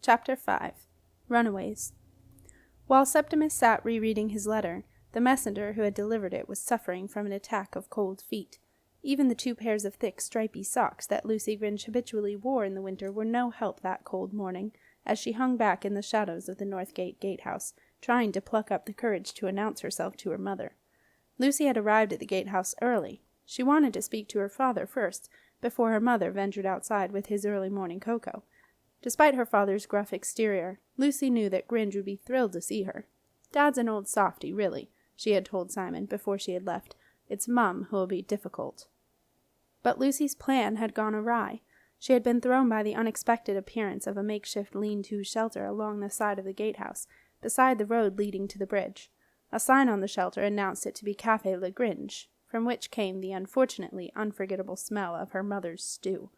Chapter 5. Runaways. While Septimus sat rereading his letter, the messenger who had delivered it was suffering from an attack of cold feet. Even the 2 pairs of thick, stripy socks that Lucy Grinch habitually wore in the winter were no help that cold morning, as she hung back in the shadows of the Northgate gatehouse, trying to pluck up the courage to announce herself to her mother. Lucy had arrived at the gatehouse early. She wanted to speak to her father first, before her mother ventured outside with his early morning cocoa. Despite her father's gruff exterior, Lucy knew that Gringe would be thrilled to see her. "Dad's an old softy, really," she had told Simon before she had left. "It's Mum who will be difficult." But Lucy's plan had gone awry. She had been thrown by the unexpected appearance of a makeshift lean-to shelter along the side of the gatehouse, beside the road leading to the bridge. A sign on the shelter announced it to be Café Le Gringe, from which came the unfortunately unforgettable smell of her mother's stew.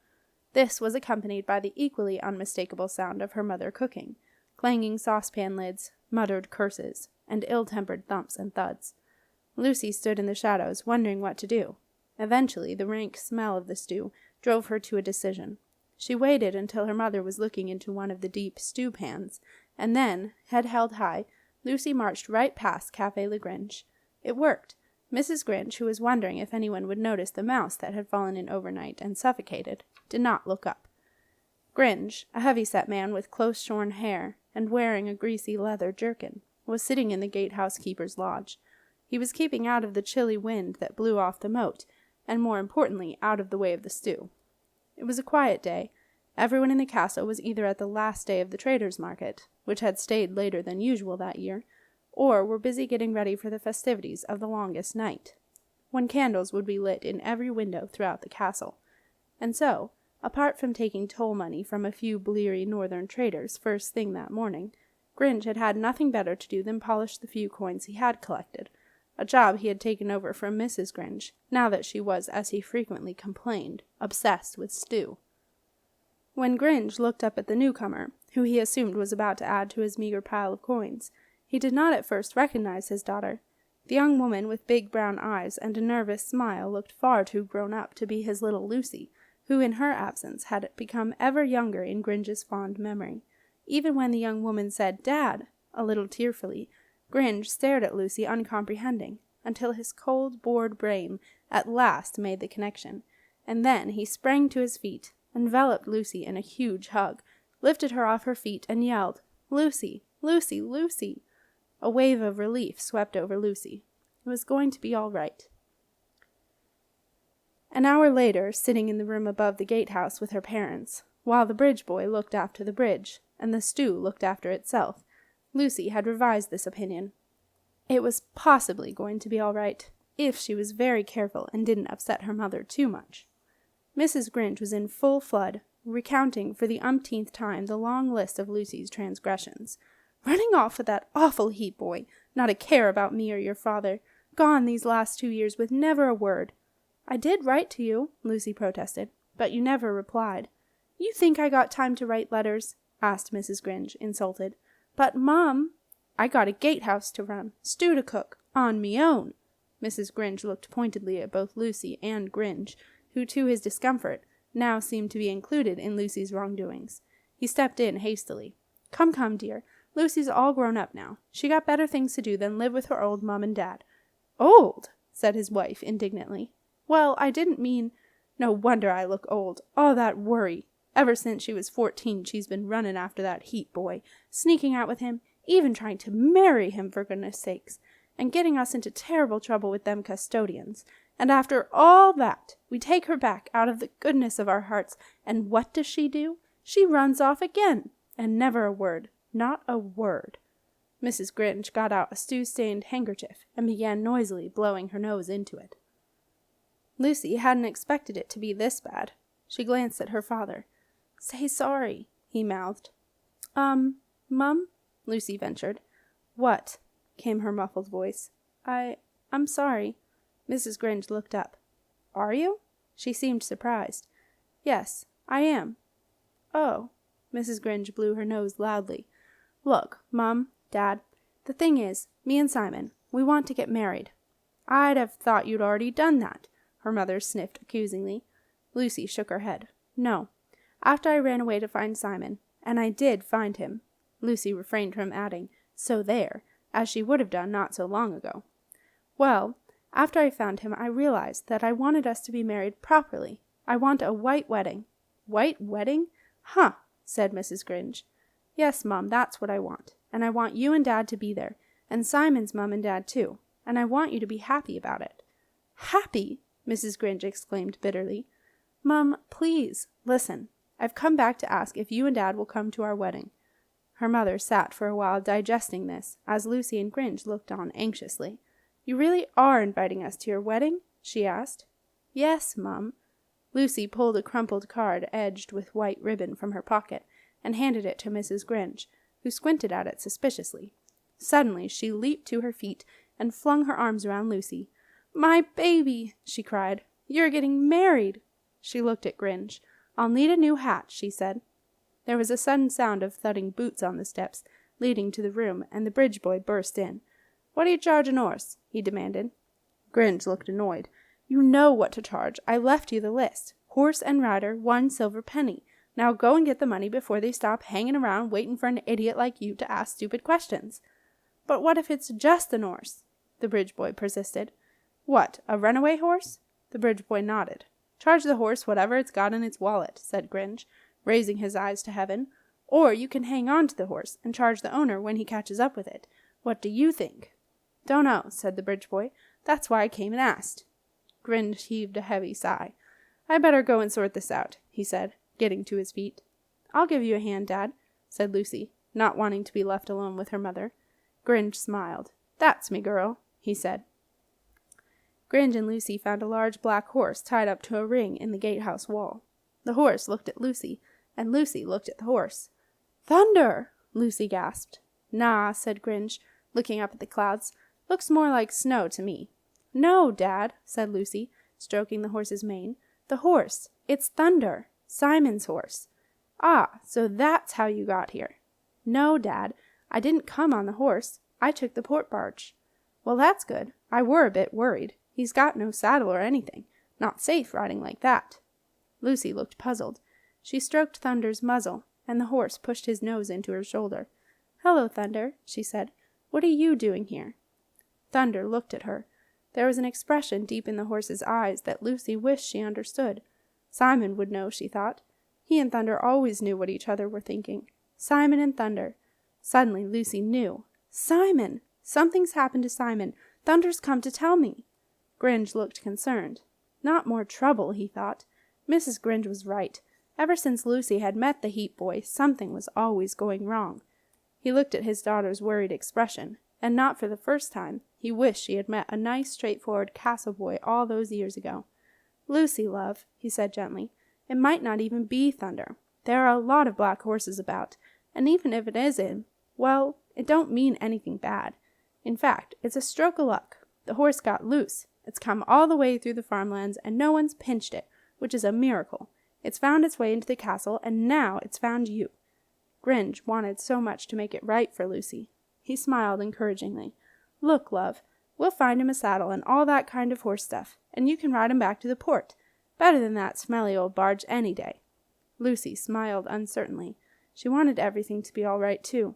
This was accompanied by the equally unmistakable sound of her mother cooking, clanging saucepan lids, muttered curses, and ill-tempered thumps and thuds. Lucy stood in the shadows, wondering what to do. Eventually, the rank smell of the stew drove her to a decision. She waited until her mother was looking into one of the deep stew pans, and then, head held high, Lucy marched right past Café Le Gringe. It worked. Mrs. Grinch, who was wondering if anyone would notice the mouse that had fallen in overnight and suffocated, did not look up. Gringe, a heavy-set man with close-shorn hair and wearing a greasy leather jerkin, was sitting in the gatehouse-keeper's lodge. He was keeping out of the chilly wind that blew off the moat, and more importantly, out of the way of the stew. It was a quiet day. Everyone in the castle was either at the last day of the traders' market, which had stayed later than usual that year, or were busy getting ready for the festivities of the longest night, when candles would be lit in every window throughout the castle. And so, apart from taking toll money from a few bleary northern traders first thing that morning, Gringe had had nothing better to do than polish the few coins he had collected, a job he had taken over from Mrs. Gringe, now that she was, as he frequently complained, obsessed with stew. When Gringe looked up at the newcomer, who he assumed was about to add to his meager pile of coins, he did not at first recognize his daughter. The young woman with big brown eyes and a nervous smile looked far too grown up to be his little Lucy, who in her absence had become ever younger in Gringe's fond memory. Even when the young woman said, "Dad," a little tearfully, Gringe stared at Lucy uncomprehending, until his cold, bored brain at last made the connection, and then he sprang to his feet, enveloped Lucy in a huge hug, lifted her off her feet, and yelled, "Lucy! Lucy! Lucy!" A wave of relief swept over Lucy. It was going to be all right. An hour later, sitting in the room above the gatehouse with her parents, while the bridge boy looked after the bridge, and the stew looked after itself, Lucy had revised this opinion. It was possibly going to be all right, if she was very careful and didn't upset her mother too much. Mrs. Grinch was in full flood, recounting for the umpteenth time the long list of Lucy's transgressions. "Running off with that awful Heap boy, not a care about me or your father, gone these last 2 years with never a word." "I did write to you," Lucy protested, "but you never replied." "You think I got time to write letters?" asked Mrs. Grinch, insulted. "But, Mum—" "I got a gatehouse to run, stew to cook, on me own." Mrs. Grinch looked pointedly at both Lucy and Gringe, who, to his discomfort, now seemed to be included in Lucy's wrongdoings. He stepped in hastily. Come, dear. Lucy's all grown up now. She got better things to do than live with her old mum and dad." "Old?" said his wife indignantly. "Well, I didn't mean—" "No wonder I look old. All that worry. Ever since she was 14 she's been running after that Heap boy, sneaking out with him, even trying to marry him for goodness sakes, and getting us into terrible trouble with them custodians. And after all that, we take her back out of the goodness of our hearts, and what does she do? She runs off again, and never a word. Not a word." Mrs. Grinch got out a stew-stained handkerchief and began noisily blowing her nose into it. Lucy hadn't expected it to be this bad. She glanced at her father. "Say sorry," he mouthed. Mum?" Lucy ventured. "What?" came her muffled voice. I'm sorry." Mrs. Grinch looked up. "Are you?" She seemed surprised. "Yes, I am." "Oh." Mrs. Grinch blew her nose loudly. "Look, Mum, Dad, the thing is, me and Simon, we want to get married." "I'd have thought you'd already done that," her mother sniffed accusingly. Lucy shook her head. "No. After I ran away to find Simon, And I did find him. Lucy refrained from adding, "So there," as she would have done not so long ago. "Well, after I found him, I realized that I wanted us to be married properly. I want a white wedding." "White wedding? Huh," said Mrs. Gringe. "Yes, Mum, that's what I want. And I want you and Dad to be there, and Simon's Mum and Dad too. And I want you to be happy about it." "Happy?" Mrs. Gringe exclaimed bitterly. "Mum, please, listen. I've come back to ask if you and Dad will come to our wedding." Her mother sat for a while digesting this, as Lucy and Gringe looked on anxiously. "You really are inviting us to your wedding?" she asked. "Yes, Mum." Lucy pulled a crumpled card edged with white ribbon from her pocket and handed it to Mrs. Gringe, who squinted at it suspiciously. Suddenly she leaped to her feet and flung her arms around Lucy. "My baby!" she cried. "You're getting married!" She looked at Gringe. "I'll need a new hat," she said. There was a sudden sound of thudding boots on the steps leading to the room, and the bridge boy burst in. "What do you charge an 'orse?" he demanded. Gringe looked annoyed. "You know what to charge. I left you the list. Horse and rider, 1 silver penny. Now go and get the money before they stop hanging around waiting for an idiot like you to ask stupid questions." "But what if it's just an 'orse?" the bridge boy persisted. "What, a runaway horse?" The bridge boy nodded. "Charge the horse whatever it's got in its wallet," said Gringe, raising his eyes to heaven. "Or you can hang on to the horse and charge the owner when he catches up with it. What do you think?" "Don't know," said the bridge boy. "That's why I came and asked." Gringe heaved a heavy sigh. "I better go and sort this out," he said, getting to his feet. "I'll give you a hand, Dad," said Lucy, not wanting to be left alone with her mother. Gringe smiled. "That's me girl," he said. Gringe and Lucy found a large black horse tied up to a ring in the gatehouse wall. The horse looked at Lucy, and Lucy looked at the horse. "Thunder!" Lucy gasped. "Nah," said Gringe, looking up at the clouds. "Looks more like snow to me." "No, Dad," said Lucy, stroking the horse's mane. "The horse. It's Thunder. Simon's horse." "Ah, so that's how you got here." "No, Dad. I didn't come on the horse. I took the port barge." "Well, that's good. I were a bit worried. He's got no saddle or anything. Not safe riding like that." Lucy looked puzzled. She stroked Thunder's muzzle, and the horse pushed his nose into her shoulder. "Hello, Thunder," she said. "What are you doing here?" Thunder looked at her. There was an expression deep in the horse's eyes that Lucy wished she understood. Simon would know, she thought. He and Thunder always knew what each other were thinking. Simon and Thunder. Suddenly Lucy knew. "Simon! Something's happened to Simon. Thunder's come to tell me." Gringe looked concerned. Not more trouble, he thought. Mrs. Gringe was right. Ever since Lucy had met the Heap boy, something was always going wrong. He looked at his daughter's worried expression, and not for the first time, he wished she had met a nice, straightforward castle boy all those years ago. "Lucy, love," he said gently, "it might not even be Thunder. There are a lot of black horses about, and even if it is him, well, it don't mean anything bad. In fact, it's a stroke of luck. The horse got loose. It's come all the way through the farmlands, and no one's pinched it, which is a miracle. It's found its way into the castle, and now it's found you." Gringe wanted so much to make it right for Lucy. He smiled encouragingly. "Look, love, we'll find him a saddle and all that kind of horse stuff, and you can ride him back to the port. Better than that smelly old barge any day." Lucy smiled uncertainly. She wanted everything to be all right, too.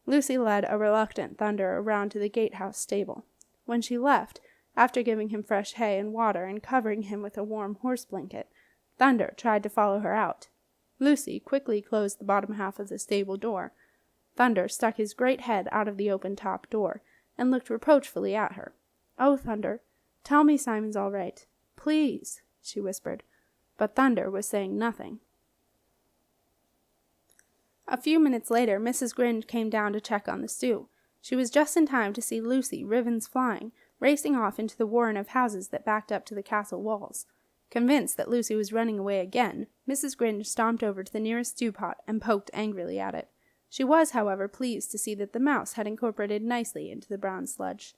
Lucy led a reluctant Thunder around to the gatehouse stable. When she left, after giving him fresh hay and water and covering him with a warm horse blanket, Thunder tried to follow her out. Lucy quickly closed the bottom half of the stable door. Thunder stuck his great head out of the open top door and looked reproachfully at her. "Oh, Thunder, tell me Simon's all right. Please," she whispered. But Thunder was saying nothing. A few minutes later, Mrs. Gringe came down to check on the stew. She was just in time to see Lucy, ribbons flying, racing off into the warren of houses that backed up to the castle walls. Convinced that Lucy was running away again, Mrs. Gringe stomped over to the nearest stew pot and poked angrily at it. She was, however, pleased to see that the mouse had incorporated nicely into the brown sludge.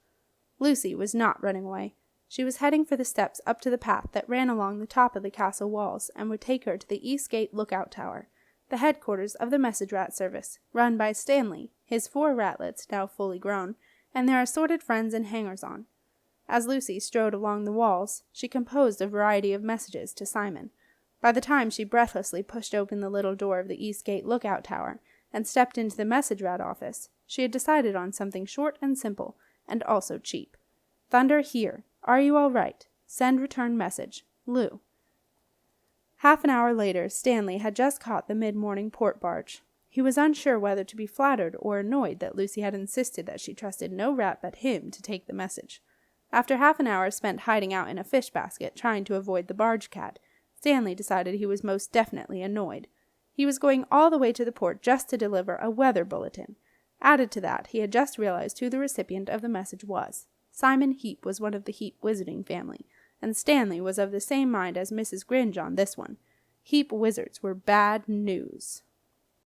Lucy was not running away. She was heading for the steps up to the path that ran along the top of the castle walls and would take her to the East Gate Lookout Tower, the headquarters of the message rat service, run by Stanley, his 4 ratlets, now fully grown, and their assorted friends and hangers-on. As Lucy strode along the walls, she composed a variety of messages to Simon. By the time she breathlessly pushed open the little door of the East Gate lookout tower and stepped into the message route office, she had decided on something short and simple, and also cheap. Thunder here. Are you all right? Send return message. Lou. Half an hour later, Stanley had just caught the mid-morning port barge. He was unsure whether to be flattered or annoyed that Lucy had insisted that she trusted no rat but him to take the message. After half an hour spent hiding out in a fish basket, trying to avoid the barge cat, Stanley decided he was most definitely annoyed. He was going all the way to the port just to deliver a weather bulletin. Added to that, he had just realized who the recipient of the message was. Simon Heap was one of the Heap wizarding family, and Stanley was of the same mind as Mrs. Gringe on this one. Heap wizards were bad news.